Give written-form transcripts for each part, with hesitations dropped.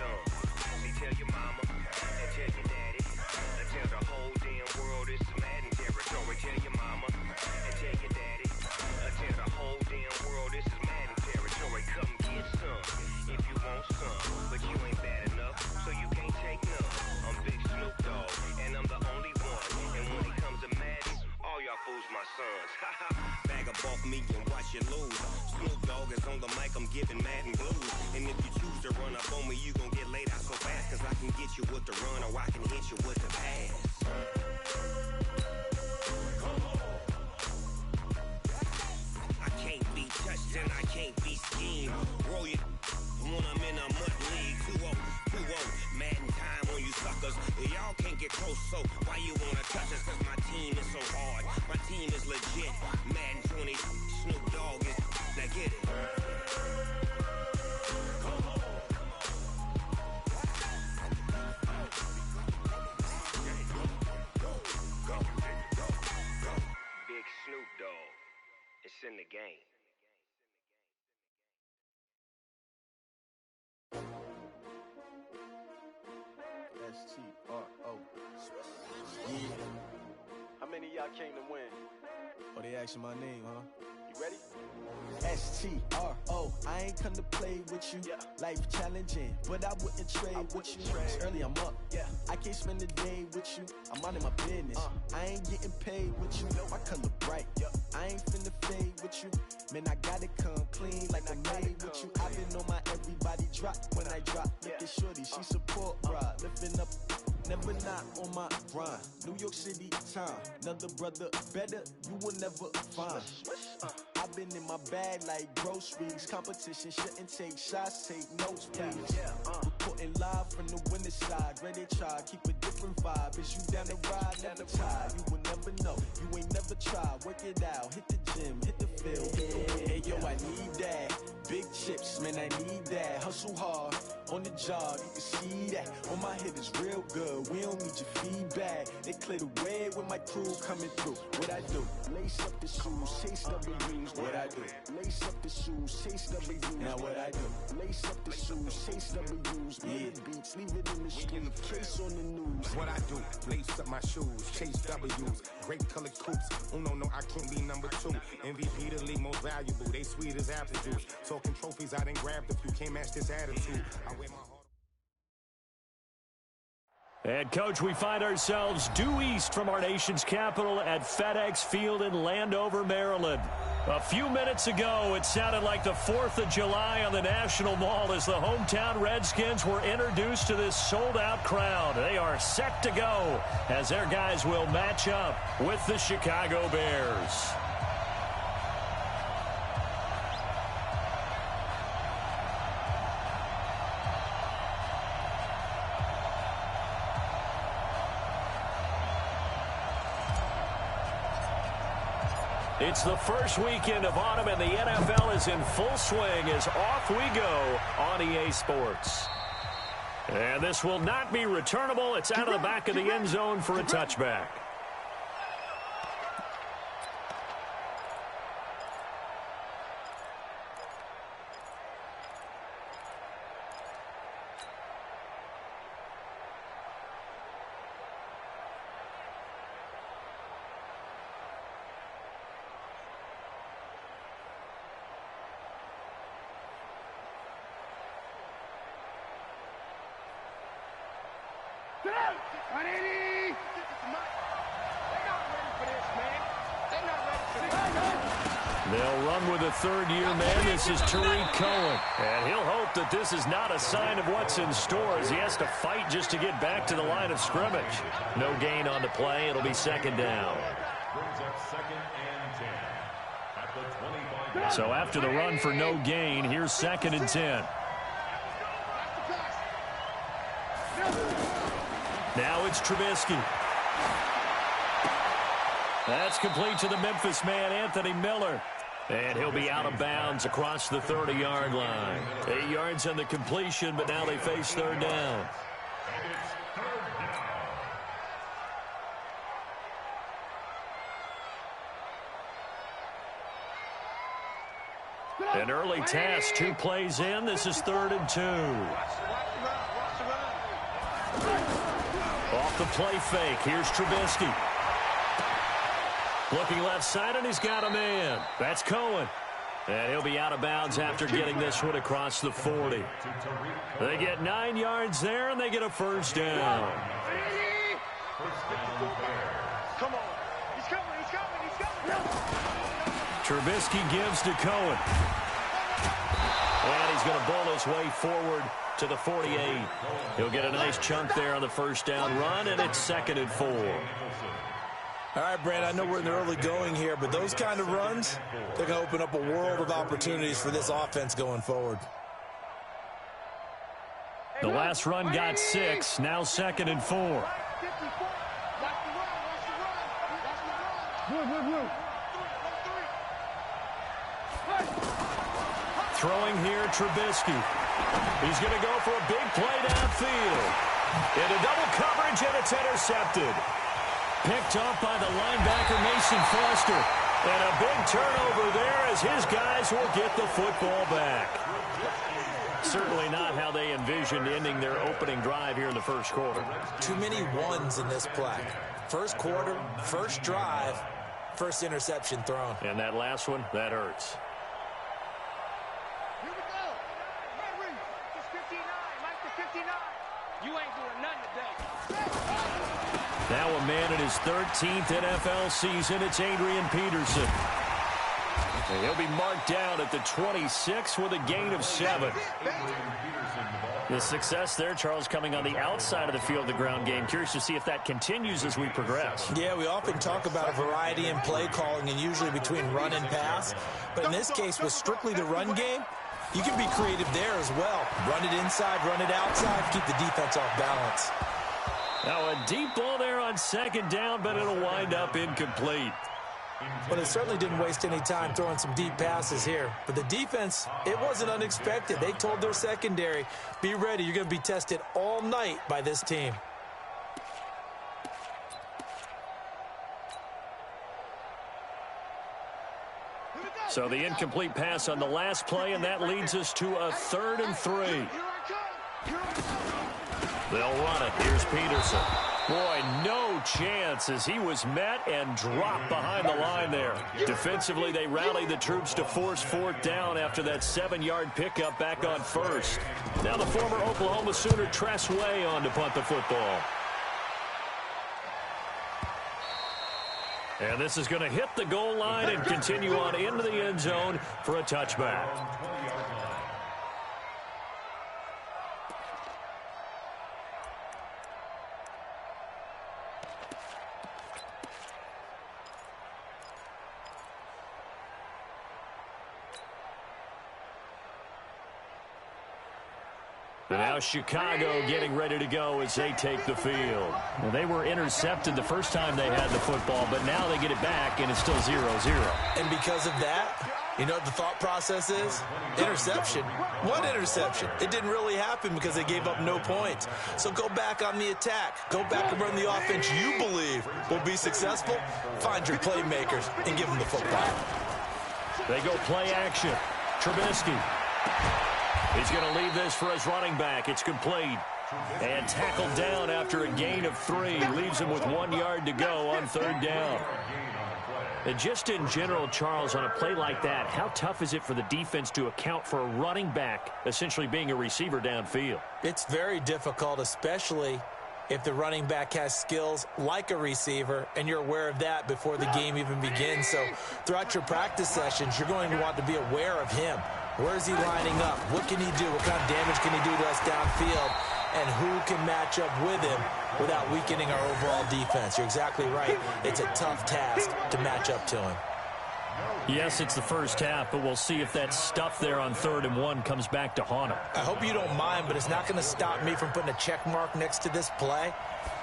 son. See, tell your mama and tell your daddy. And tell the whole damn world this is Madden territory. Tell your mama and tell your daddy. And tell the whole damn world this is Madden territory. Come get some if you want some. But you ain't bad enough, so you can't take none. I'm Big Snoop Dogg, and I'm the only one. And when it comes to Madden, all y'all fools my sons. Bag up off me and watch you lose. Snoop Dogg is on the mic, I'm giving Madden blues. And if you choose to run up on me, you gon' get laid out so fast. Cause I can get you with the run or I can hit you with the pass. I can't be touched and I can't be schemed. Roll you when I'm in a mud league. 2-0, 2-0, Madden time on you suckers. Y'all can't get close, so why you wanna touch us? Cause my team is so hard, my team is legit. Madden 20, Snoop Dogg is, now get it. Big Snoop Dogg, it's in the game. S-T-R-O. Yeah. How many of y'all came to win? Oh, they asking my name, huh? You ready? S-T-R-O. I ain't come to play with you. Yeah. Life challenging, but I wouldn't trade with you. It's early, I'm up. Yeah. I can't spend the day with you. I'm out of my business. I ain't getting paid with you. My color bright. Yeah. I ain't finna fade with you. Man, I gotta come clean like I made with you. I've been on my everybody drop when I drop. Look at shorty, she support ride. Lifting up, never not on my grind. New York City time, another brother better, you will never find. I've been in my bag like groceries. Competition shouldn't take shots, take notes, please. Reporting live from the winning side. Ready to try, keep a different vibe. Is you down the ride, never tired. You will never know, you ain't never tried. Work it out, hit the gym, hit the field. Hey yo, I need that. Big chips, man, I need that. Hustle hard, on the job, you can see that. On my head is real good, we don't need your feedback. They clear the way with my crew coming through. What I do? Lace up the shoes, chase W's. What I do? Lace up the shoes, chase W's. Now what I do? Lace up the shoes, chase W's. Yeah, beats, leave it in the street, case on the news. What I do? Lace up my shoes, chase W's. Great colored coops. Oh no, I can't be number 2. MVP the league most valuable. They sweet as apple juice. Talking trophies, I done grabbed a few. Can't match this attitude. I wear my heart. And, Coach, we find ourselves due east from our nation's capital at FedEx Field in Landover, Maryland. A few minutes ago, it sounded like the 4th of July on the National Mall as the hometown Redskins were introduced to this sold-out crowd. They are set to go as their guys will match up with the Chicago Bears. It's the first weekend of autumn, and the NFL is in full swing as off we go on EA Sports. And this will not be returnable. It's out of the back of the end zone for a touchback. They'll run with a third-year man. This is Tariq Cohen. And he'll hope that this is not a sign of what's in store as he has to fight just to get back to the line of scrimmage. No gain on the play. It'll be second down. So after the run for no gain, here's 2nd and 10. Now it's Trubisky. That's complete to the Memphis man, Anthony Miller. And he'll be out of bounds across the 30-yard line. 8 yards on the completion, but now they face third down. An early task, 2 plays in. This is 3rd and 2. Off the play fake. Here's Trubisky. Looking left side, and he's got a man. That's Cohen. And he'll be out of bounds after getting this one across the 40. They get 9 yards there, and they get a first down. Come on. He's coming. Trubisky gives to Cohen. And he's going to bowl his way forward to the 48. He'll get a nice chunk there on the first down run, and it's 2nd and 4. All right, Brad, I know we're in the early going here, but those kind of runs, they're going to open up a world of opportunities for this offense going forward. The last run got 6, now 2nd and 4. Throwing here, Trubisky. He's going to go for a big play downfield. Into double coverage, and it's intercepted. Picked up by the linebacker, Mason Foster. And a big turnover there as his guys will get the football back. Certainly not how they envisioned ending their opening drive here in the first quarter. Too many ones in this play. First quarter, first drive, first interception thrown. And that last one, that hurts. Here we go. Henry, it's 59. Mike the 59. You ain't doing nothing today. Now a man in his 13th NFL season, it's Adrian Peterson. And he'll be marked down at the 26 with a gain of 7. The success there, Charles, coming on the outside of the field, the ground game. Curious to see if that continues as we progress. Yeah, we often talk about a variety in play calling and usually between run and pass. But in this case, with strictly the run game, you can be creative there as well. Run it inside, run it outside, keep the defense off balance. Now a deep ball there on 2nd down, but it'll wind up incomplete. But it certainly didn't waste any time throwing some deep passes here. But the defense, it wasn't unexpected. They told their secondary, be ready. You're going to be tested all night by this team. So the incomplete pass on the last play, and that leads us to a 3rd and 3. They'll run it. Here's Peterson. Boy, no chance as he was met and dropped behind the line there. Defensively, they rallied the troops to force 4th down after that 7-yard pickup back on 1st. Now the former Oklahoma Sooner Tress Way on to punt the football. And this is going to hit the goal line and continue on into the end zone for a touchback. And now Chicago getting ready to go as they take the field. Well, they were intercepted the first time they had the football, but now they get it back, and it's still 0-0. And because of that, you know what the thought process is? Interception. What interception? It didn't really happen because they gave up no points. So go back on the attack. Go back and run the offense you believe will be successful. Find your playmakers and give them the football. They go play action. Trubisky. He's going to leave this for his running back. It's complete. And tackled down after a gain of 3. Leaves him with 1 yard to go on 3rd down. And just in general, Charles, on a play like that, how tough is it for the defense to account for a running back essentially being a receiver downfield? It's very difficult, especially if the running back has skills like a receiver, and you're aware of that before the game even begins. So throughout your practice sessions, you're going to want to be aware of him. Where is he lining up? What can he do? What kind of damage can he do to us downfield? And who can match up with him without weakening our overall defense? You're exactly right. It's a tough task to match up to him. Yes, it's the first half, but we'll see if that stuff there on 3rd and 1 comes back to haunt him. I hope you don't mind, but it's not going to stop me from putting a check mark next to this play.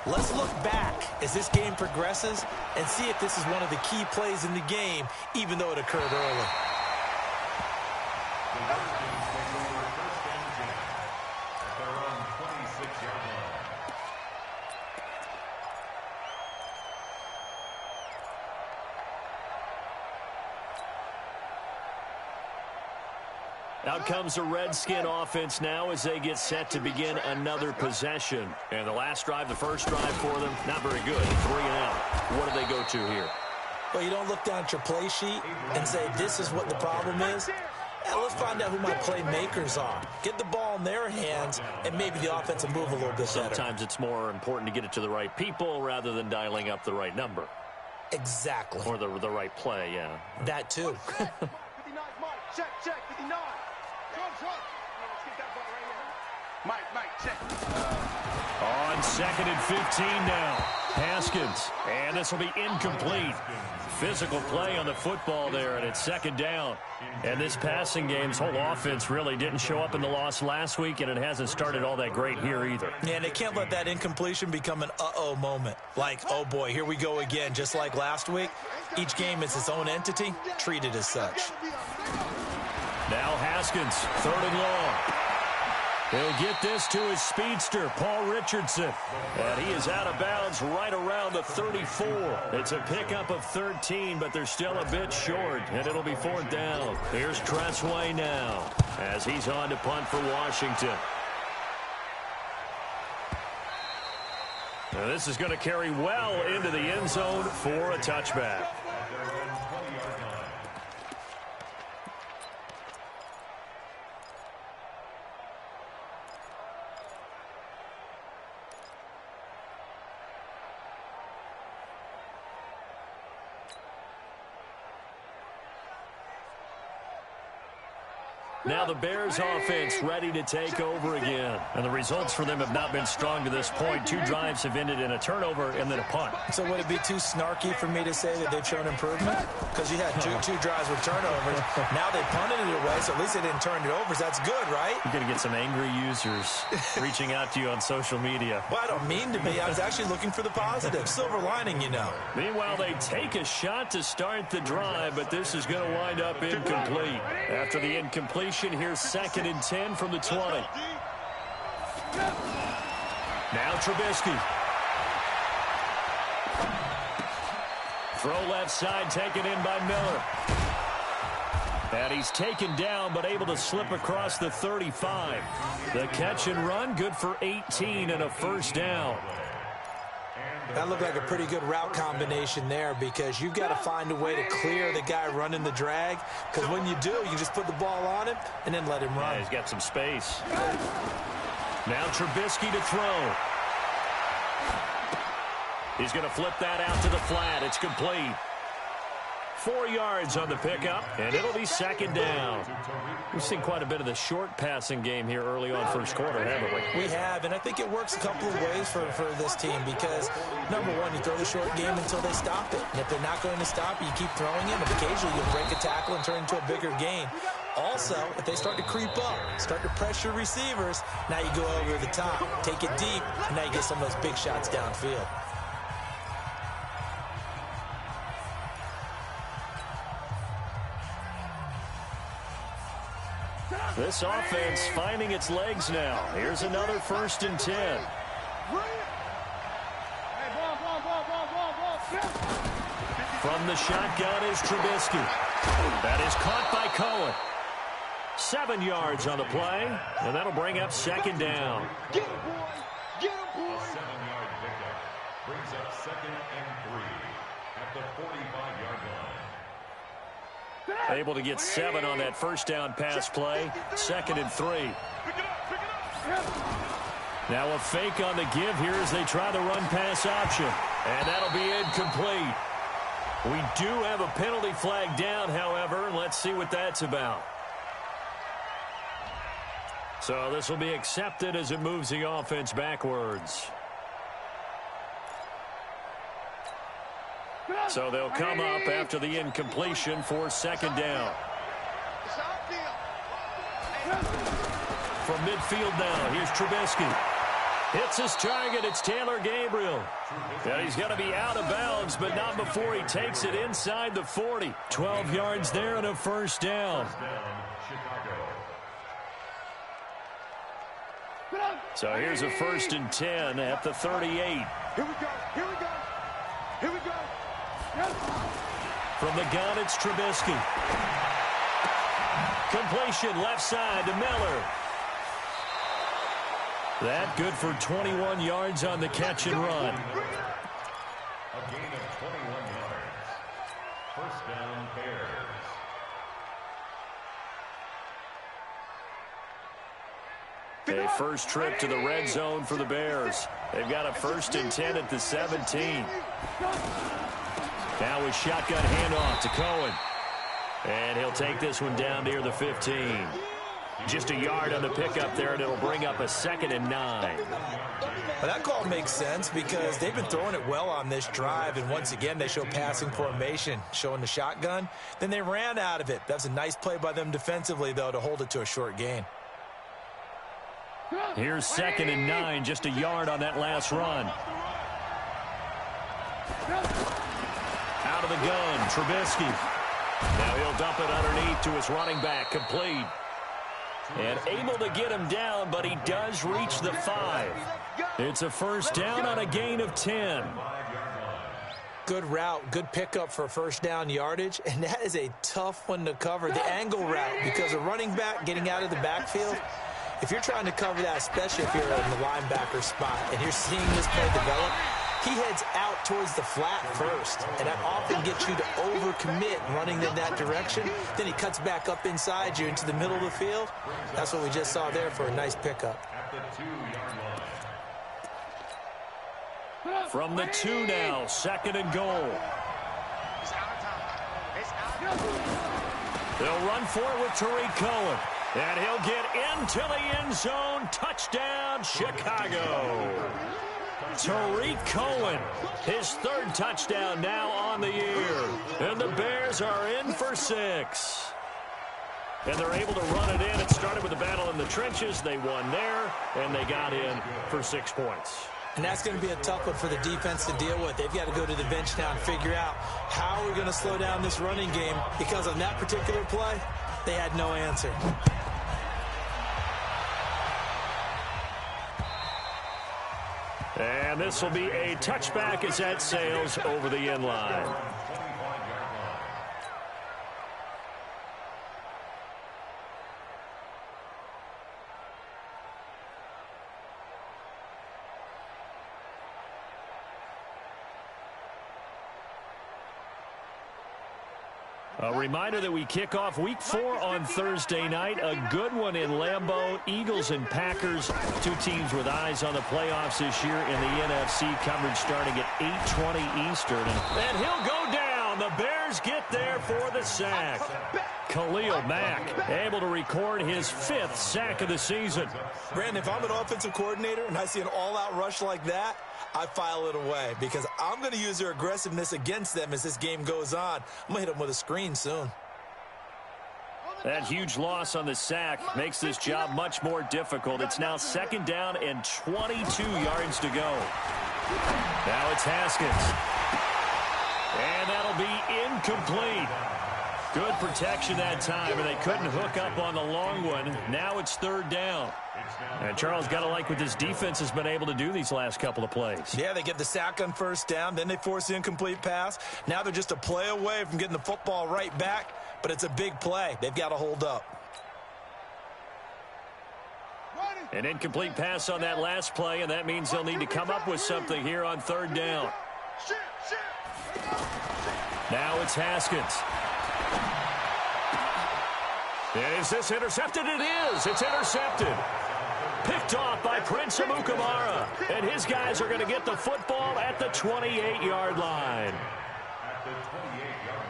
Let's look back as this game progresses and see if this is one of the key plays in the game, even though it occurred early. Out comes the Redskin offense now as they get set to begin another possession. And the last drive, the first drive for them, not very good. 3 and out. What do they go to here? Well, you don't look down at your play sheet and say, this is what the problem is. Let's find out who my playmakers are. Get the ball in their hands, and maybe the offense will move a little bit better. Sometimes it's more important to get it to the right people rather than dialing up the right number. Exactly. Or the right play, yeah. That too. 59's Mike. Check, 59. Let's get that ball right here. Mike, check. On 2nd and 15 now. Haskins. And this will be incomplete. Physical play on the football there, and it's 2nd down. And this passing game's whole offense really didn't show up in the loss last week, and it hasn't started all that great here either. Yeah, and they can't let that incompletion become an uh-oh moment. Like, oh boy, here we go again, just like last week. Each game is its own entity, treated as such. Now Haskins, 3rd and long. He'll get this to his speedster, Paul Richardson. And he is out of bounds right around the 34. It's a pickup of 13, but they're still a bit short, and it'll be 4th down. Here's Tressway now as he's on to punt for Washington. Now this is going to carry well into the end zone for a touchback. Now the Bears offense ready to take over again. And the results for them have not been strong to this point. 2 drives have ended in a turnover and then a punt. So would it be too snarky for me to say that they've shown improvement? Because you had two drives with turnovers. Now they punted it away, so at least they didn't turn it over. So that's good, right? You're going to get some angry users reaching out to you on social media. Well, I don't mean to be. I was actually looking for the positive. Silver lining, you know. Meanwhile, they take a shot to start the drive, but this is going to wind up incomplete. After the incompletion, here's 2nd and 10 from the 20. Now Trubisky. Throw left side taken in by Miller. And he's taken down but able to slip across the 35. The catch and run good for 18 and a 1st down. That looked like a pretty good route combination there because you've got to find a way to clear the guy running the drag, because when you do, you just put the ball on him and then let him run. Yeah, he's got some space. Now Trubisky to throw. He's going to flip that out to the flat. It's complete. 4 yards on the pickup, and it'll be 2nd down. We've seen quite a bit of the short passing game here early on first quarter, haven't we? We have, and I think it works a couple of ways for this team because, number one, you throw the short game until they stop it. And if they're not going to stop it, you keep throwing it, and occasionally you'll break a tackle and turn into a bigger gain. Also, if they start to creep up, start to pressure receivers, now you go over the top, take it deep, and now you get some of those big shots downfield. This offense finding its legs now. Here's another 1st and 10. From the shotgun is Trubisky. That is caught by Cohen. 7 yards on the play, and that'll bring up 2nd down. Get him, boy. Get him, boy. A 7-yard pickup brings up 2nd and 3 at the 45-yard line. Able to get 7 on that 1st down pass play. 2nd and 3. Now a fake on the give here as they try the run pass option. And that'll be incomplete. We do have a penalty flag down, however, and let's see what that's about. So this will be accepted as it moves the offense backwards. So they'll come up after the incompletion for 2nd down. From midfield now, here's Trubisky. Hits his target, it's Taylor Gabriel. And he's going to be out of bounds, but not before he takes it inside the 40. 12 yards there and a 1st down. So here's a 1st and 10 at the 38. Here we go. Here we go. Here we go. From the gun, it's Trubisky. Completion left side to Miller. That good for 21 yards on the catch and run. A gain of 21 yards. First down, Bears. A first trip to the red zone for the Bears. They've got a 1st and 10 at the 17. Now with shotgun handoff to Cohen. And he'll take this one down near the 15. Just a yard on the pickup there, and it'll bring up a 2nd and 9. Well, that call makes sense because they've been throwing it well on this drive, and once again they show passing formation, showing the shotgun. Then they ran out of it. That's a nice play by them defensively, though, to hold it to a short gain. Here's 2nd and 9, just a yard on that last run. Out of the gun, Trubisky. Now he'll dump it underneath to his running back, complete. And able to get him down, but he does reach the 5. It's a first down on a gain of 10. Good route, good pickup for first down yardage, and that is a tough one to cover, the angle route, because a running back getting out of the backfield, if you're trying to cover that, especially if you're in the linebacker spot, and you're seeing this play develop, he heads out towards the flat first, and that often gets you to overcommit running in that direction. Then he cuts back up inside you into the middle of the field. That's what we just saw there for a nice pickup. At the 2-yard line. From the 2 now, 2nd and goal. They'll run for it with Tariq Cohen. And he'll get into the end zone. Touchdown, Chicago. Tariq Cohen, his 3rd touchdown now on the year. And the Bears are in for 6. And they're able to run it in. It started with a battle in the trenches. They won there, and they got in for 6 points. And that's going to be a tough one for the defense to deal with. They've got to go to the bench now and figure out how we're going to slow down this running game, because on that particular play, they had no answer. And this will be a touchback as that sails over the end line. A reminder that we kick off Week 4 on Thursday night. A good one in Lambeau. Eagles and Packers, 2 teams with eyes on the playoffs this year in the NFC. Coverage starting at 8:20 Eastern. And he'll go down. The Bears get there for the sack. Khalil Mack able to record his 5th sack of the season. Brandon, if I'm an offensive coordinator and I see an all-out rush like that, I file it away because I'm going to use their aggressiveness against them as this game goes on. I'm going to hit them with a screen soon. That huge loss on the sack makes this job much more difficult. It's now 2nd down and 22 yards to go. Now it's Haskins. And that'll be incomplete. Good protection that time, and they couldn't hook up on the long one. Now it's 3rd down. And Charles, got to like what this defense has been able to do these last couple of plays. Yeah, they get the sack on 1st down, then they force the incomplete pass. Now they're just a play away from getting the football right back, but it's a big play. They've got to hold up. An incomplete pass on that last play, and that means they'll need to come up with something here on 3rd down. Now it's Haskins. Is this intercepted? It is. It's intercepted. Picked off by Prince Amukamara. And his guys are going to get the football at the 28-yard line. At the 28-yard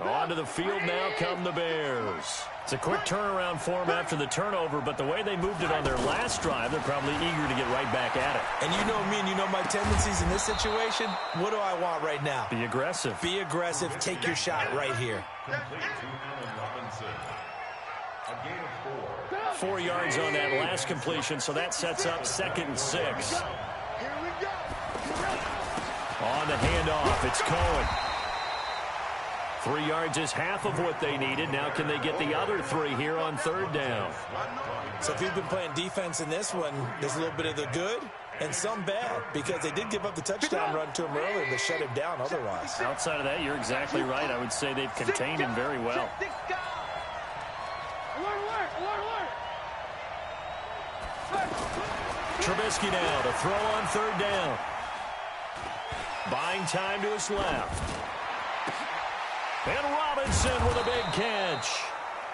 line. Onto the field now come the Bears. It's a quick turnaround for them after the turnover, but the way they moved it on their last drive, they're probably eager to get right back at it. And you know me and you know my tendencies in this situation. What do I want right now? Be aggressive. Be aggressive. Take your shot right here. Complete to Allen Robinson. A gain of 4. 4 yards on that last completion, so that sets up 2nd and 6. On the handoff, it's Cohen. 3 yards is half of what they needed. Now can they get the other 3 here on 3rd down? So if you've been playing defense in this one, there's a little bit of the good and some bad, because they did give up the touchdown run to him earlier, but shut him down otherwise. Outside of that, you're exactly right. I would say they've contained him very well. Trubisky now to throw on third down. Buying time to his left. And Robinson with a big catch.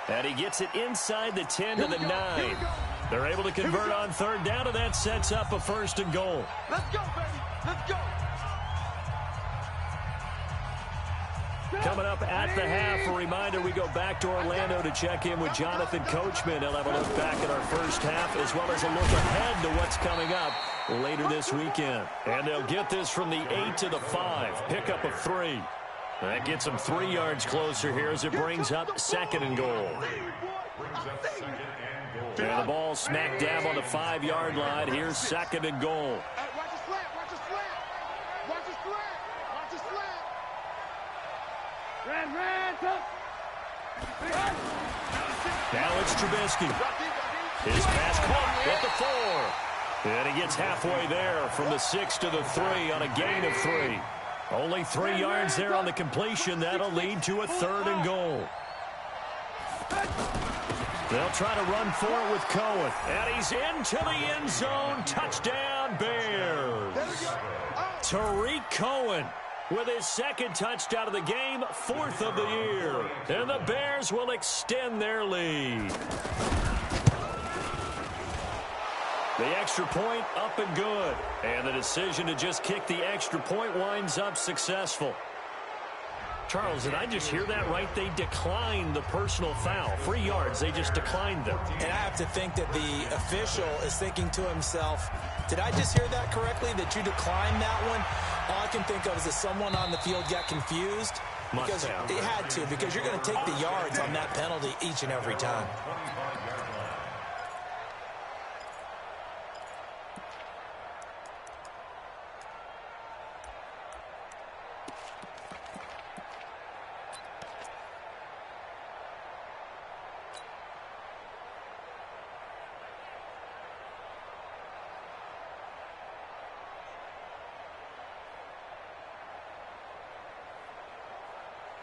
And he gets it inside the 10 to the 9. They're able to convert on third down, and that sets up a 1st and goal. Let's go, baby. Let's go. Coming up at the half, a reminder, we go back to Orlando to check in with Jonathan Coachman. He'll have a look back at our first half, as well as a look ahead to what's coming up later this weekend. And they'll get this from the 8 to the 5. Pickup of 3. That gets them 3 yards closer here as it brings up 2nd and goal. And the ball smack dab on the 5-yard line. Here's 2nd and goal. Watch the slant. Watch the slant. Watch the slant. Watch the slant. Now it's Trubisky. His pass caught at the 4. And he gets halfway there from the 6 to the 3 on a gain of 3. Only 3 yards there on the completion. That'll lead to a 3rd and goal. They'll try to run for it with Cohen. And he's into the end zone. Touchdown, Bears. Tariq Cohen with his 2nd touchdown of the game, 4th of the year. And the Bears will extend their lead. The extra point up and good. And the decision to just kick the extra point winds up successful. Charles, did I just hear that right? They declined the personal foul. 3 yards, they just declined them. And I have to think that the official is thinking to himself, did I just hear that correctly, that you declined that one? All I can think of is that someone on the field got confused. Because they had to, because you're going to take the yards on that penalty each and every time.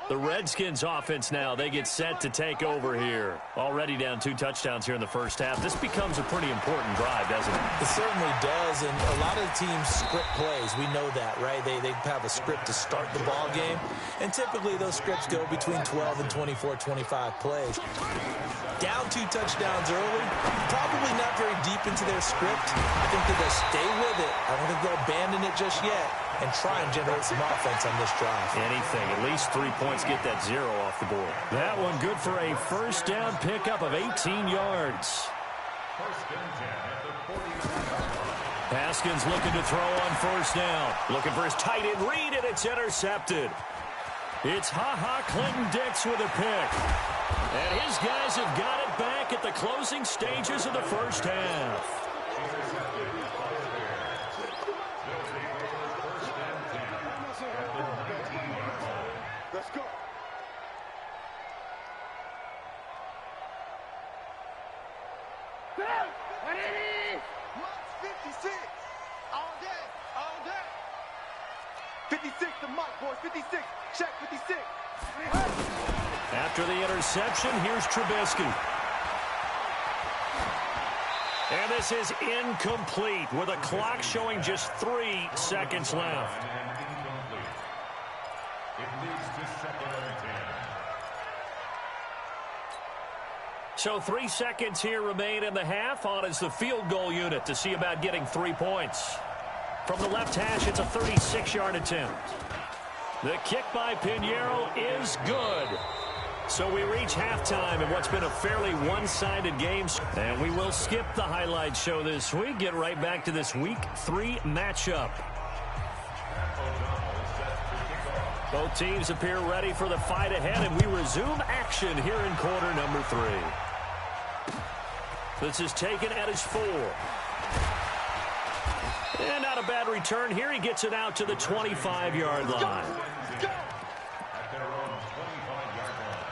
The Redskins offense now, they get set to take over here. Already down 2 touchdowns here in the first half. This becomes a pretty important drive, doesn't it? It certainly does, and a lot of the teams script plays. We know that, right? They have a script to start the ball game, and typically those scripts go between 12 and 24, 25 plays. Down 2 touchdowns early, probably not very deep into their script. I think that they'll stay with it. I don't think they'll abandon it just yet and try and generate some offense on this drive. Anything, at least 3 points, get that 0 off the board. That one good for a first down pickup of 18 yards. Haskins looking to throw on first down. Looking for his tight end read, and it's intercepted. It's Clinton-Dix with a pick. And his guys have got it back at the closing stages of the first half. Let's go. What it is? 56. All day. All day. 56 to Mike, boys. 56. Check 56. After the interception, here's Trubisky. And this is incomplete with a clock showing just 3 seconds left. It leads to 2nd and 10. So 3 seconds here remain in the half. On is the field goal unit to see about getting 3 points. From the left hash, it's a 36-yard attempt. The kick by Pinheiro is good. So we reach halftime in what's been a fairly one-sided game. And we will skip the highlight show this week. Get right back to this Week 3 matchup. Both teams appear ready for the fight ahead, and we resume action here in quarter number 3. This is taken at his 4. And not a bad return here. He gets it out to the 25-yard line. At their own 25-yard line.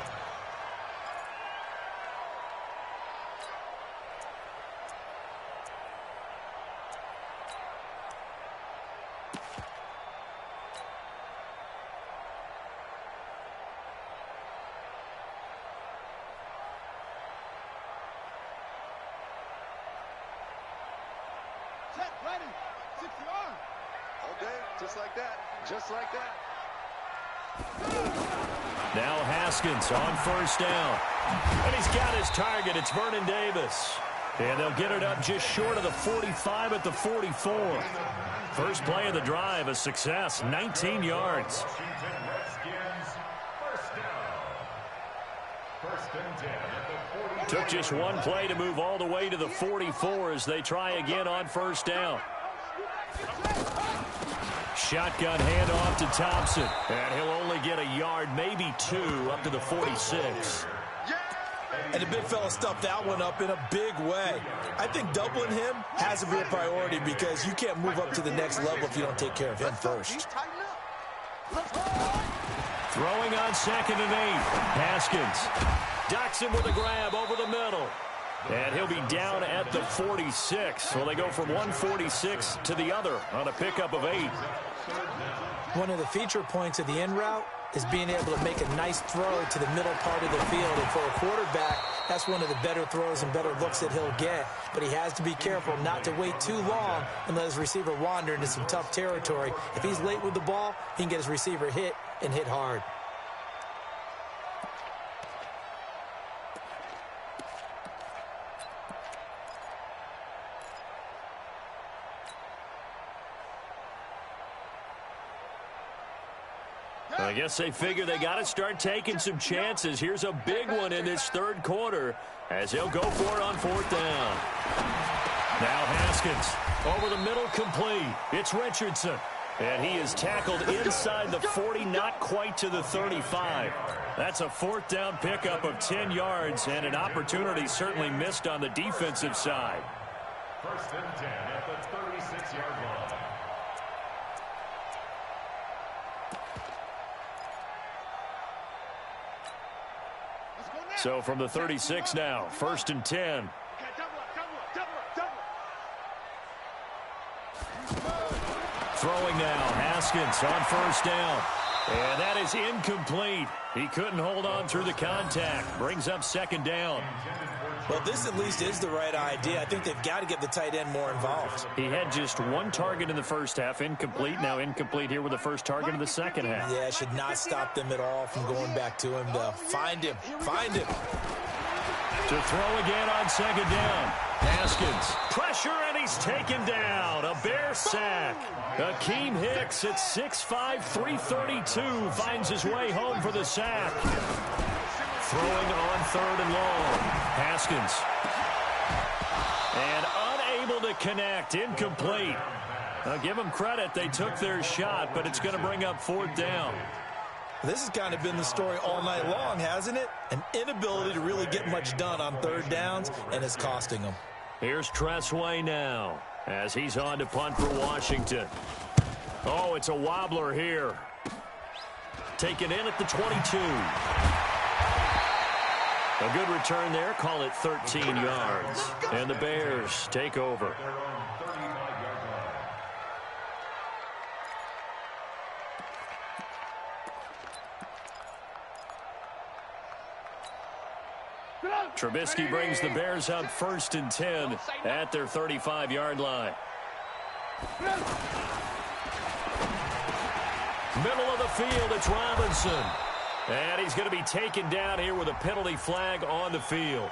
Check, ready. 60 on. All day, just like that. Just like that. Now Haskins on first down. And he's got his target. It's Vernon Davis. And they'll get it up just short of the 45 at the 44. First play of the drive, a success, 19 yards. Took just one play to move all the way to the 44 as they try again on first down. Shotgun handoff to Thompson. And he'll only get a yard, maybe two, up to the 46. And the big fella stuffed that one up in a big way. I think doubling him has to be a priority because you can't move up to the next level if you don't take care of him first. Throwing on 2nd and 8. Haskins docks him with a grab over the middle. And he'll be down at the 46. So they go from 146 to the other on a pickup of 8. One of the feature points of the in route is being able to make a nice throw to the middle part of the field. And for a quarterback, that's one of the better throws and better looks that he'll get. But he has to be careful not to wait too long and let his receiver wander into some tough territory. If he's late with the ball, he can get his receiver hit and hit hard. I guess they figure they got to start taking some chances. Here's a big one in this third quarter as he'll go for it on 4th down. Now Haskins over the middle, complete. It's Richardson. And he is tackled inside the 40, not quite to the 35. That's a 4th down pickup of 10 yards and an opportunity certainly missed on the defensive side. 1st and 10 at the 36-yard line. So from the 36 now, 1st and 10. Throwing now, Haskins on 1st down. And that is incomplete. He couldn't hold on through the contact. Brings up 2nd down. Well, this at least is the right idea. I think they've got to get the tight end more involved. He had just one target in the first half, incomplete. Now incomplete here with the first target of the second half. Yeah, it should not stop them at all from going back to him, though. Find him. Find him. To throw again on 2nd down. Haskins. Pressure, and he's taken down. A Bear sack. Akeem Hicks at 6'5", 332 finds his way home for the sack. Throwing on 3rd and long. Haskins. And unable to connect. Incomplete. Now give them credit. They took their shot, but it's going to bring up 4th down. This has kind of been the story all night long, hasn't it? An inability to really get much done on 3rd downs, and it's costing them. Here's Tressway now as he's on to punt for Washington. Oh, it's a wobbler here. Taken in at the 22. A good return there. Call it 13 yards. And the Bears take over. Trubisky brings the Bears up 1st and 10 at their 35-yard line. Middle of the field, it's Robinson. And he's going to be taken down here with a penalty flag on the field.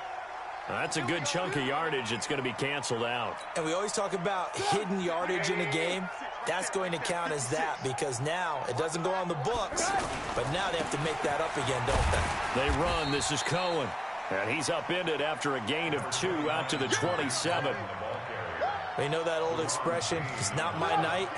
That's a good chunk of yardage. It's going to be canceled out. And we always talk about hidden yardage in a game. That's going to count as that because now it doesn't go on the books, but now they have to make that up again, don't they? They run. This is Cohen. And he's upended after a gain of 2 out to the 27. They know that old expression, it's not my night.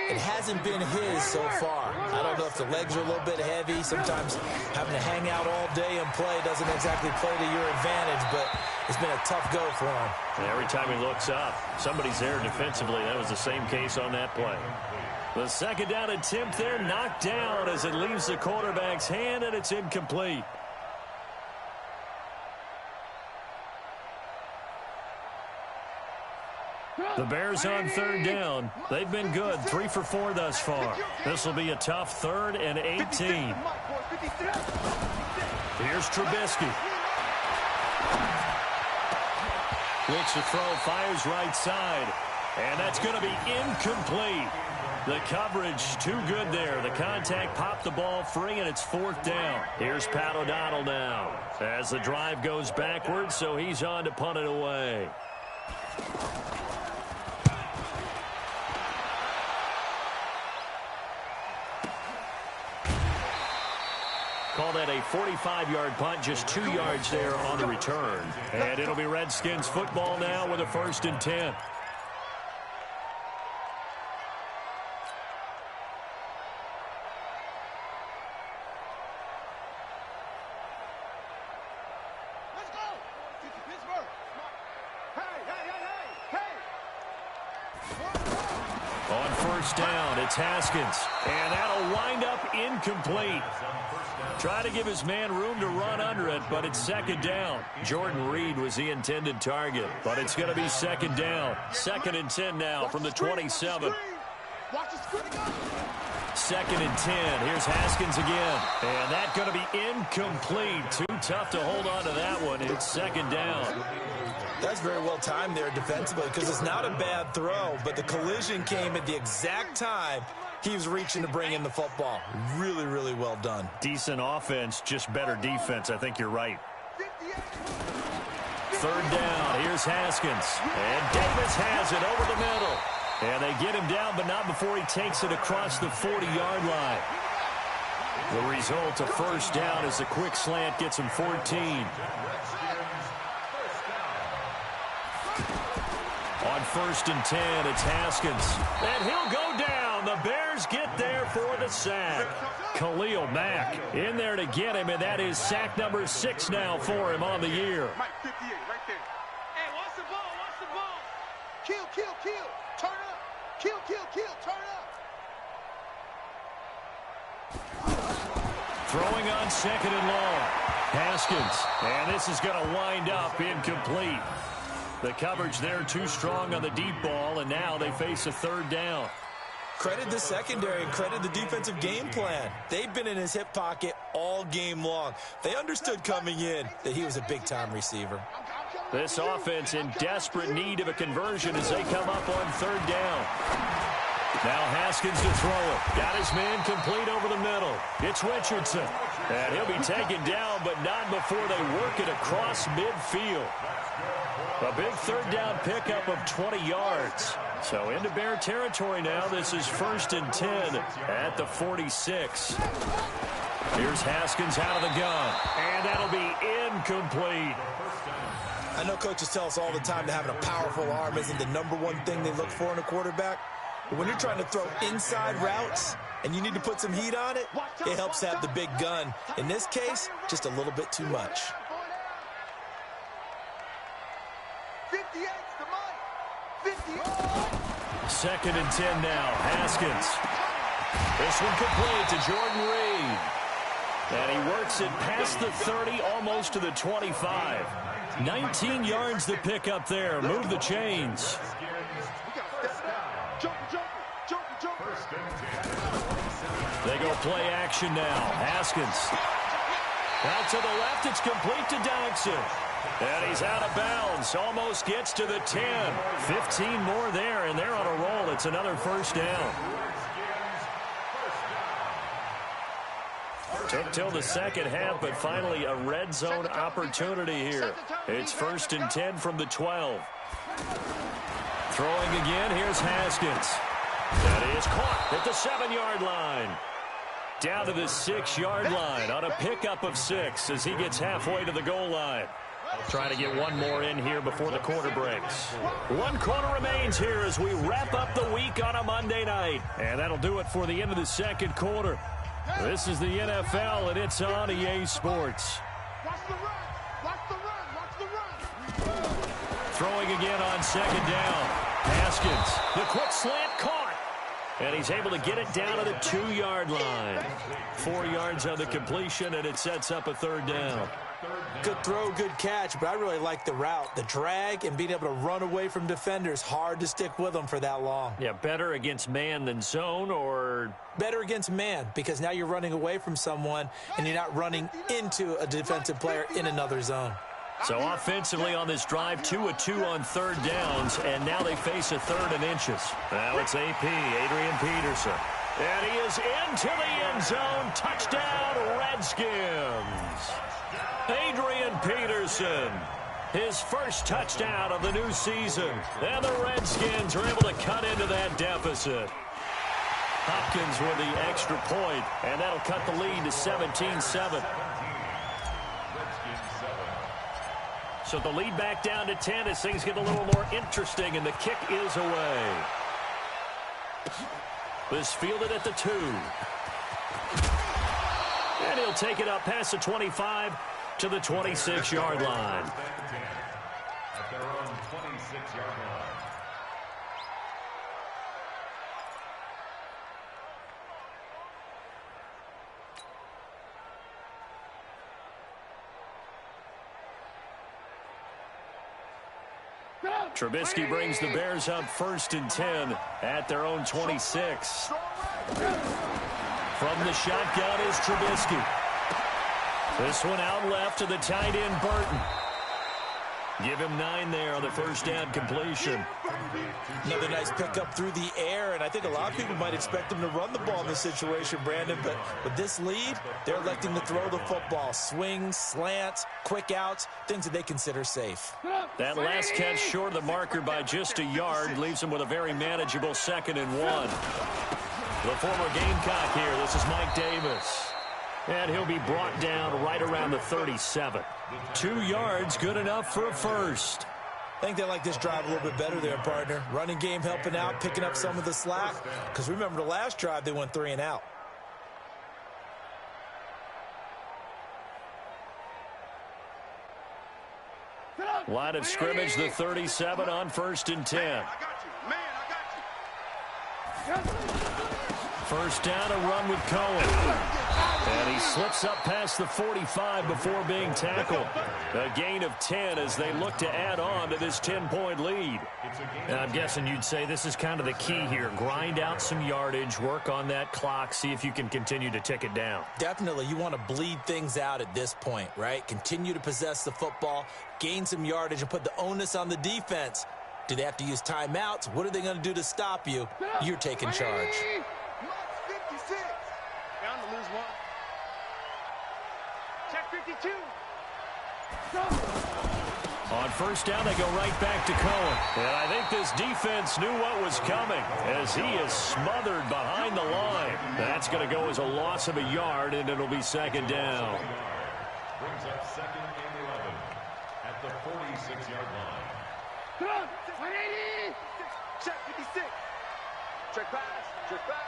It hasn't been his so far. I don't know if the legs are a little bit heavy. Sometimes having to hang out all day and play doesn't exactly play to your advantage, but it's been a tough go for him. And every time he looks up, somebody's there defensively. That was the same case on that play. The 2nd down attempt there knocked down as it leaves the quarterback's hand, and it's incomplete. The Bears on 3rd down. They've been good, 3 for 4 thus far. This will be a tough 3rd and 18. Here's Trubisky. Looks to throw, fires right side. And that's going to be incomplete. The coverage too good there. The contact popped the ball free, and it's 4th down. Here's Pat O'Donnell now as the drive goes backwards, so he's on to punt it away. Call that a 45-yard punt, just 2 yards there on the return. And it'll be Redskins football now with a 1st and 10. On 1st down, it's Haskins. And that'll wind up incomplete. Try to give his man room to run under it, but it's 2nd down. Jordan Reed was the intended target, but it's going to be 2nd down. 2nd and 10 now from the 27. 2nd and 10. Here's Haskins again. And that's going to be incomplete. Too tough to hold on to that one. It's 2nd down. That's very well timed there defensively because it's not a bad throw, but the collision came at the exact time he was reaching to bring in the football. Really, really well done. Decent offense, just better defense. I think you're right. 3rd down. Here's Haskins. And Davis has it over the middle. And they get him down, but not before he takes it across the 40-yard line. The result, a 1st down as the quick slant gets him 14. On 1st and 10, it's Haskins. And he'll go down. The Bears get there for the sack. Khalil Mack in there to get him, and that is sack number 6 now for him on the year. Mike 58 right there. Hey, watch the ball, watch the ball. Kill, kill, kill. Turn up. Kill, kill, kill. Turn up. Throwing on 2nd and long. Haskins. And this is going to wind up incomplete. The coverage there too strong on the deep ball, and now they face a 3rd down. Credit the secondary and credit the defensive game plan. They've been in his hip pocket all game long. They understood coming in that he was a big-time receiver. This offense in desperate need of a conversion as they come up on 3rd down. Now Haskins to throw it. Got his man complete over the middle. It's Richardson. And he'll be taken down, but not before they work it across midfield. A big 3rd down pickup of 20 yards. So into Bear territory now. This is 1st and 10 at the 46. Here's Haskins out of the gun. And that'll be incomplete. I know coaches tell us all the time that having a powerful arm isn't the #1 thing they look for in a quarterback. But when you're trying to throw inside routes and you need to put some heat on it, it helps have the big gun. In this case, just a little bit too much. 58's the money. 58. 2nd and 10 now. Haskins. This one complete to Jordan Reed. And he works it past the 30, almost to the 25. 19 yards to pick up there. Move the chains. They go play action now. Haskins. Out to the left. It's complete to Dodson. And he's out of bounds. Almost gets to the 10. 15 more there, and they're on a roll. It's another 1st down. Took till the 2nd half, but finally a red zone opportunity here. It's 1st and 10 from the 12. Throwing again, here's Haskins. That is caught at the 7-yard line. Down to the 6-yard line on a pickup of 6 as he gets halfway to the goal line. Trying to get one more in here before the quarter breaks. 1 quarter remains here as we wrap up the week on a Monday night. And that'll do it for the end of the 2nd quarter. This is the NFL, and it's on EA Sports. Watch the run. Watch the run. Watch the run. Throwing again on 2nd down. Haskins, the quick slant caught. And he's able to get it down to the 2-yard line. 4 yards on the completion, and it sets up a 3rd down. Good throw, good catch, but I really like the route. The drag and being able to run away from defenders, hard to stick with them for that long. Yeah, better against man than zone, or? Better against man, because now you're running away from someone and you're not running into a defensive player in another zone. So offensively on this drive, 2 of 2 on third downs, and now they face a third and inches. Now it's AP, Adrian Peterson. And he is into the end zone. Touchdown, Redskins. Adrian Peterson, his first touchdown of the new season. And the Redskins are able to cut into that deficit. Hopkins with the extra point, and that'll cut the lead to 17-7. So the lead back down to 10 as things get a little more interesting, and the kick is away. This fielded at the 2. And he'll take it up past the 25 to the 26-yard line. At their own 26-yard line. Trubisky brings the Bears up 1st and 10 at their own 26. From the shotgun is Trubisky. This one out left to the tight end, Burton. Give him 9 there on the first down completion. Another nice pickup through the air, and I think a lot of people might expect him to run the ball in this situation, Brandon, but with this lead, they're electing to throw the football. Swings, slants, quick outs, things that they consider safe. That last catch short of the marker by just a yard leaves him with a very manageable 2nd and 1. The former Gamecock here, this is Mike Davis. And he'll be brought down right around the 37. 2 yards, good enough for a first. I think they like this drive a little bit better there, partner. Running game helping out, picking up some of the slack. Because remember the last drive, they went 3 and out. Line of scrimmage, the 37 on 1st and 10. First down, a run with Cohen. And he slips up past the 45 before being tackled. A gain of 10 as they look to add on to this 10-point lead. And I'm guessing you'd say this is kind of the key here. Grind out some yardage, work on that clock, see if you can continue to tick it down. Definitely. You want to bleed things out at this point, right? Continue to possess the football, gain some yardage, and put the onus on the defense. Do they have to use timeouts? What are they going to do to stop you? You're taking charge. Bound to lose one. Check 52. On first down, they go right back to Cohen. And I think this defense knew what was coming as he is smothered behind the line. That's going to go as a loss of a yard, and it'll be 2nd down. Brings up 2nd and 11 at the 46-yard line. 180. Check 56. Check pass. Check pass.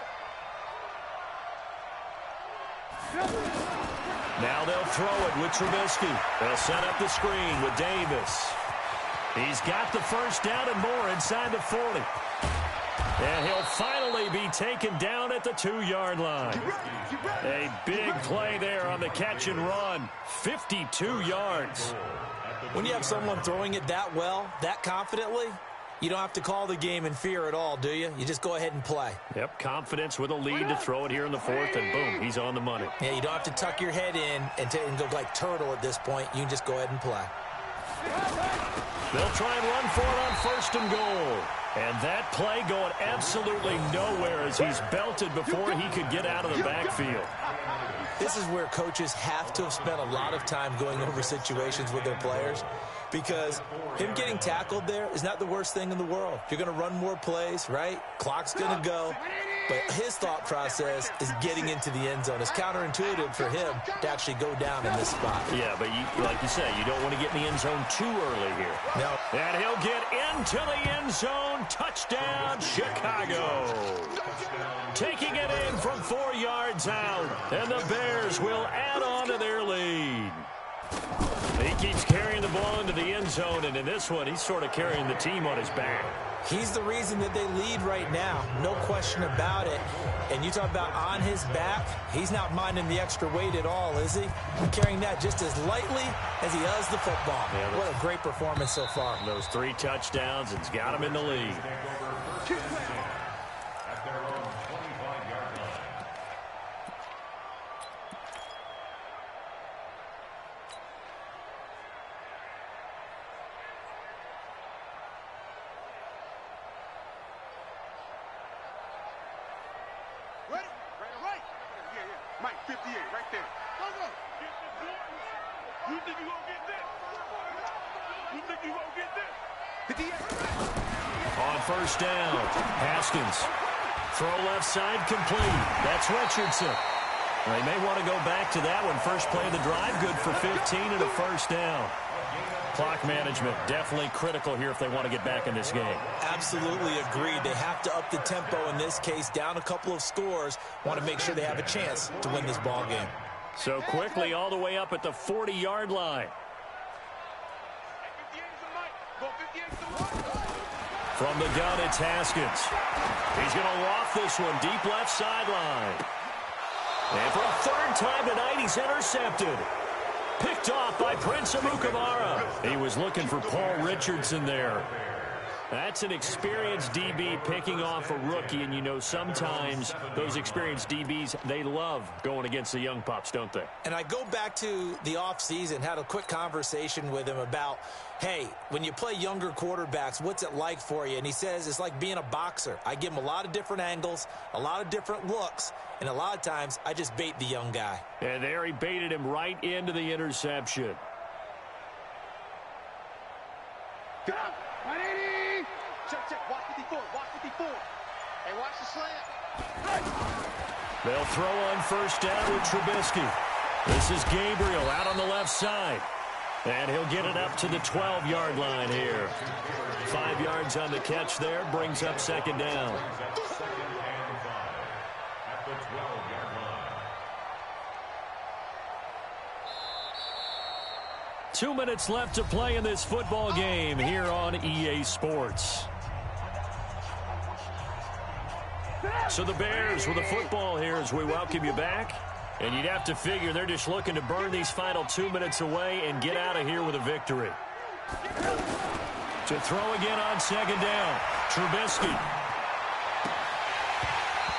Now they'll throw it with Trubisky. They'll set up the screen with Davis. He's got the first down and more inside the 40. And he'll finally be taken down at the 2-yard line. A big play there on the catch and run. 52 yards. When you have someone throwing it that well, that confidently, you don't have to call the game in fear at all, do you? You just go ahead and play. Yep, confidence with a lead to throw it here in the 4th, and boom, he's on the money. Yeah, you don't have to tuck your head in and go like turtle at this point. You can just go ahead and play. They'll try and run for it on 1st and goal. And that play going absolutely nowhere as he's belted before he could get out of the backfield. This is where coaches have to have spent a lot of time going over situations with their players, because him getting tackled there is not the worst thing in the world. You're going to run more plays, right? Clock's going to go. But his thought process is getting into the end zone. It's counterintuitive for him to actually go down in this spot. Yeah, but like you say, you don't want to get in the end zone too early here. No. And he'll get into the end zone. Touchdown, Chicago. Taking it in from 4 yards out. And the Bears will add on to their lead. He keeps carrying the ball into the end zone, and in this one, he's sort of carrying the team on his back. He's the reason that they lead right now. No question about it. And you talk about on his back, he's not minding the extra weight at all, is he? Carrying that just as lightly as he does the football. Yeah, what a great performance so far. Those 3 touchdowns, it's got him in the lead. At their own 25-yard line. Ready? Right. Yeah. Mike, 58, right there. Go. You think you gonna get this? You think you gonna get this? 58. On first down, Haskins. Throw left side complete. That's Richardson. They may want to go back to that one. First play of the drive, good for 15 and a first down. Clock management definitely critical here if they want to get back in this game. Absolutely agreed. They have to up the tempo in this case, down a couple of scores. Want to make sure they have a chance to win this ball game. So quickly all the way up at the 40-yard line. From the gun, it's Haskins. He's going to loft this one deep left sideline. And for a third time tonight, he's intercepted. Picked off by Prince Amukamara. He was looking for Paul Richardson there. That's an experienced DB picking off a rookie, and you know sometimes those experienced DBs, they love going against the young pups, don't they? And I go back to the offseason, had a quick conversation with him about, hey, when you play younger quarterbacks, what's it like for you? And he says it's like being a boxer. I give him a lot of different angles, a lot of different looks, and a lot of times I just bait the young guy. And there he baited him right into the interception. Check. Watch 54. Hey, watch the slant. They'll throw on first down with Trubisky. This is Gabriel out on the left side. And he'll get it up to the 12-yard line here. 5 yards on the catch there, brings up second down. At the 12-yard line. 2 minutes left to play in this football game here on EA Sports. So the Bears with the football here as we welcome you back. And you'd have to figure they're just looking to burn these final 2 minutes away and get out of here with a victory. To throw again on second down. Trubisky.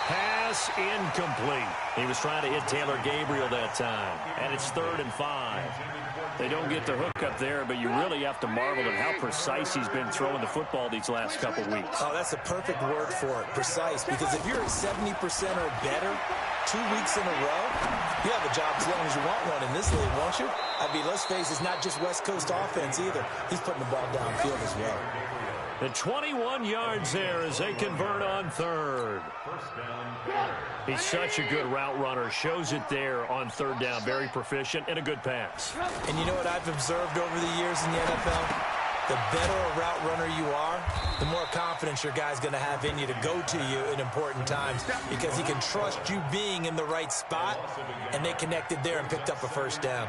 Pass incomplete. He was trying to hit Taylor Gabriel that time. And it's 3rd and 5. They don't get the hook up there, but you really have to marvel at how precise he's been throwing the football these last couple weeks. Oh, that's a perfect word for it, precise. Because if you're at 70% or better 2 weeks in a row, you have a job as long as you want one in this league, won't you? I mean, let's face it, it's not just West Coast offense either. He's putting the ball downfield as well. The 21 yards there as they convert on third. He's such a good route runner. Shows it there on third down. Very proficient and a good pass. And you know what I've observed over the years in the NFL? The better a route runner you are, the more confidence your guy's going to have in you to go to you in important times because he can trust you being in the right spot, and they connected there and picked up a first down.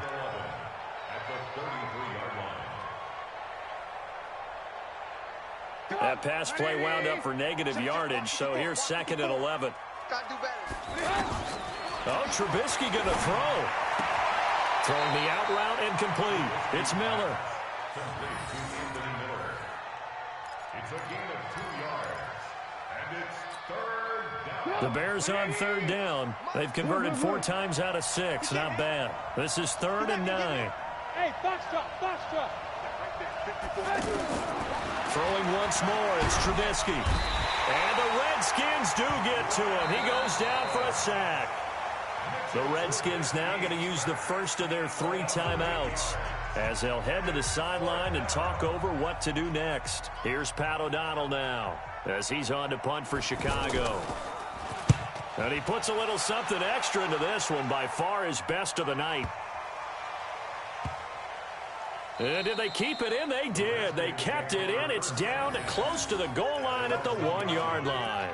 That pass play wound up for negative yardage, so here's 2nd and 11. Oh, Trubisky going to throw. Throwing the out route incomplete. It's Miller. It's a gain of 2 yards, and it's 3rd down. The Bears on third down. They've converted 4 times out of 6. Not bad. This is 3rd and 9. Hey, box truck. Throwing once more, it's Trubisky. And the Redskins do get to him. He goes down for a sack. The Redskins now going to use the first of their 3 timeouts as they'll head to the sideline and talk over what to do next. Here's Pat O'Donnell now as he's on to punt for Chicago. And he puts a little something extra into this one, by far his best of the night. And did they keep it in? They did. They kept it in. It's down close to the goal line at the 1-yard line.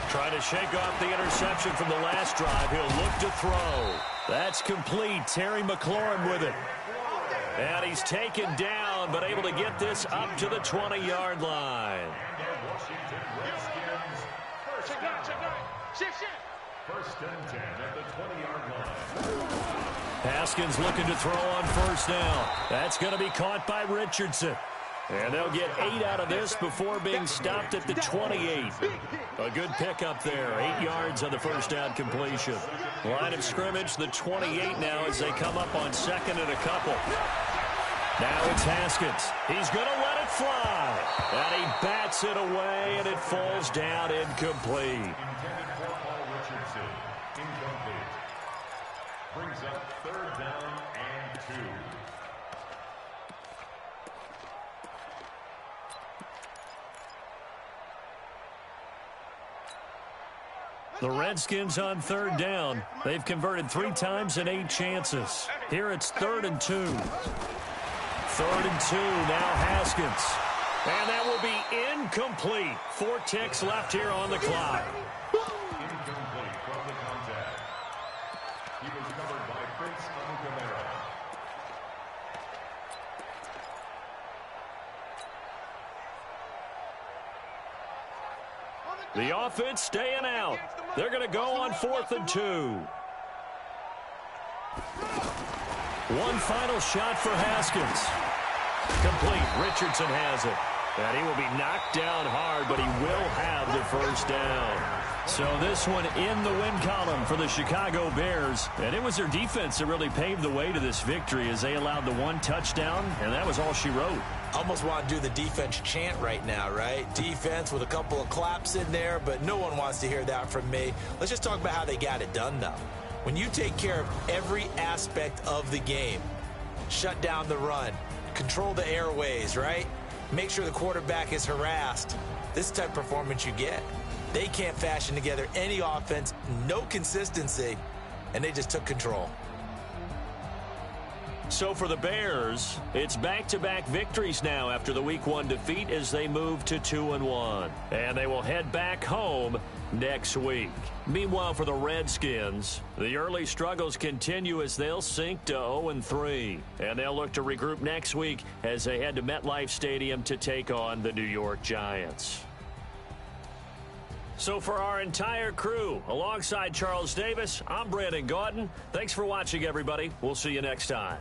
Trying to shake off the interception from the last drive. He'll look to throw. That's complete. Terry McLaurin with it. And he's taken down, but able to get this up to the 20-yard line. Check out. First and 10 at the 20-yard line. Haskins looking to throw on first down. That's going to be caught by Richardson. And they'll get 8 out of this before being stopped at the 28. A good pickup there. 8 yards on the first down completion. Line of scrimmage, the 28 now as they come up on second and a couple. Now it's Haskins. He's going to let it fly. And he bats it away, and it falls down incomplete. Intended for Paul Richardson. Incomplete. Brings up third down and 2. The Redskins on third down. They've converted 3 times in 8 chances. Here it's 3rd and 2. 3rd and 2, now Haskins. And that will be incomplete. 4 ticks left here on the clock. Incomplete from the contact. He was covered by Prince Amukamara. The offense staying out. They're going to go on 4th and 2. One final shot for Haskins. Complete. Richardson has it. And he will be knocked down hard, but he will have the first down. So this one in the win column for the Chicago Bears. And it was their defense that really paved the way to this victory as they allowed the 1 touchdown, and that was all she wrote. Almost want to do the defense chant right now, right? Defense with a couple of claps in there, but no one wants to hear that from me. Let's just talk about how they got it done, though. When you take care of every aspect of the game, shut down the run, control the airways, right? Make sure the quarterback is harassed. This type of performance you get. They can't fashion together any offense, no consistency, and they just took control. So for the Bears, it's back-to-back victories now after the Week 1 defeat as they move to 2-1. And they will head back home next week. Meanwhile, for the Redskins, the early struggles continue as they'll sink to 0-3. And they'll look to regroup next week as they head to MetLife Stadium to take on the New York Giants. So for our entire crew, alongside Charles Davis, I'm Brandon Gaudin. Thanks for watching, everybody. We'll see you next time.